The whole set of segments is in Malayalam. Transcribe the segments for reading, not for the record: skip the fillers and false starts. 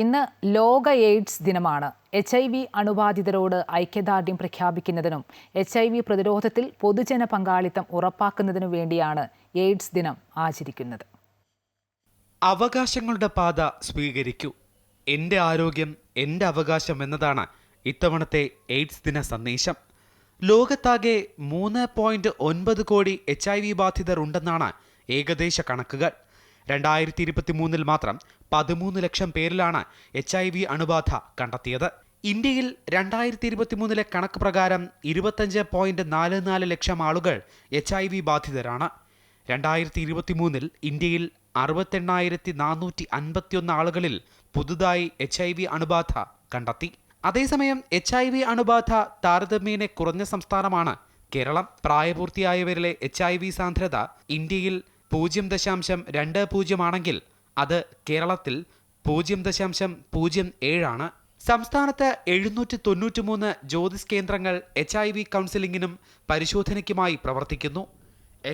ഇന്ന് ലോക എയ്ഡ്സ് ദിനമാണ്. HIV അണുബാധിതരോട് ഐക്യദാർഢ്യം പ്രഖ്യാപിക്കുന്നതിനും HIV പ്രതിരോധത്തിൽ പൊതുജന പങ്കാളിത്തം ഉറപ്പാക്കുന്നതിനു വേണ്ടിയാണ് എയ്ഡ്സ് ദിനം ആചരിക്കുന്നത്. അവകാശങ്ങളുടെ പാത സ്വീകരിക്കൂ. എൻ്റെ ആരോഗ്യം എൻ്റെ അവകാശം എന്നതാണ് ഇത്തവണത്തെ എയ്ഡ്സ് ദിന സന്ദേശം. ലോകത്താകെ 3.9 കോടി HIV ബാധിതർ ഉണ്ടെന്നാണ് ഏകദേശ കണക്കുകൾ. 2023 മാത്രം 13 ലക്ഷം പേരിലാണ് HIV അണുബാധ കണ്ടെത്തിയത്. ഇന്ത്യയിൽ 2023 കണക്ക് പ്രകാരം 25.44 ലക്ഷം ആളുകൾ HIV ബാധിതരാണ്. 2023 ഇന്ത്യയിൽ 68,451 ആളുകളിൽ പുതുതായി HIV അണുബാധ കണ്ടെത്തി. അതേസമയം HIV അണുബാധ താരതമ്യേന കുറഞ്ഞ സംസ്ഥാനമാണ് കേരളം. പ്രായപൂർത്തിയായവരിലെ HIV സാന്ദ്രത ഇന്ത്യയിൽ 0.20 ആണെങ്കിൽ അത് കേരളത്തിൽ 0.07 ആണ്. സംസ്ഥാനത്ത് 793 ജ്യോതിസ് കേന്ദ്രങ്ങൾ HIV കൗൺസിലിംഗിനും പരിശോധനയ്ക്കുമായി പ്രവർത്തിക്കുന്നു.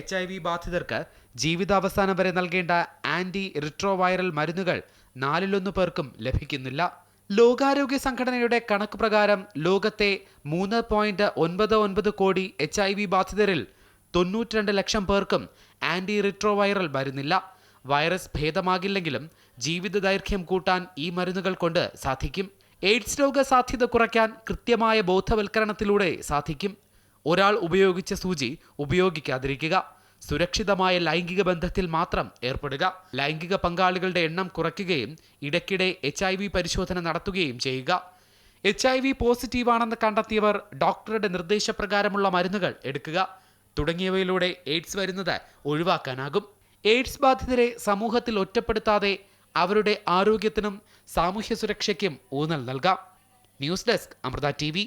HIV ബാധിതർക്ക് ജീവിതാവസാനം വരെ നൽകേണ്ട ആന്റി റിട്രോവൈറൽ മരുന്നുകൾ 1/4 പേർക്കും ലഭിക്കുന്നില്ല. ലോകാരോഗ്യ സംഘടനയുടെ കണക്ക് പ്രകാരം ലോകത്തെ 3.99 കോടി HIV ബാധിതരിൽ 92 ലക്ഷം പേർക്കും ആന്റി റിട്രോവൈറൽ മരുന്നില്ല. വൈറസ് ഭേദമാകില്ലെങ്കിലും ജീവിത ദൈർഘ്യം കൂട്ടാൻ ഈ മരുന്നുകൾ കൊണ്ട് സാധിക്കും. എയ്ഡ്സ് രോഗ സാധ്യത കുറയ്ക്കാൻ കൃത്യമായ ബോധവൽക്കരണത്തിലൂടെ സാധിക്കും. ഒരാൾ ഉപയോഗിച്ച സൂചി ഉപയോഗിക്കാതിരിക്കുക. സുരക്ഷിതമായ ലൈംഗിക ബന്ധത്തിൽ മാത്രം ഏർപ്പെടുക. ലൈംഗിക പങ്കാളികളുടെ എണ്ണം കുറയ്ക്കുകയും ഇടയ്ക്കിടെ HIV പരിശോധന നടത്തുകയും ചെയ്യുക. HIV പോസിറ്റീവാണെന്ന് കണ്ടെത്തിയവർ ഡോക്ടറുടെ നിർദ്ദേശപ്രകാരമുള്ള മരുന്നുകൾ എടുക്കുക തുടങ്ങിയവയിലൂടെ എയ്ഡ്സ് വരുന്നത് ഒഴിവാക്കാനാകും. എയ്ഡ്സ് ബാധിതരെ സമൂഹത്തിൽ ഒറ്റപ്പെടുത്താതെ അവരുടെ ആരോഗ്യത്തിനും സാമൂഹ്യ സുരക്ഷയ്ക്കും ഊന്നൽ നൽകാം. News desk, Amrita TV.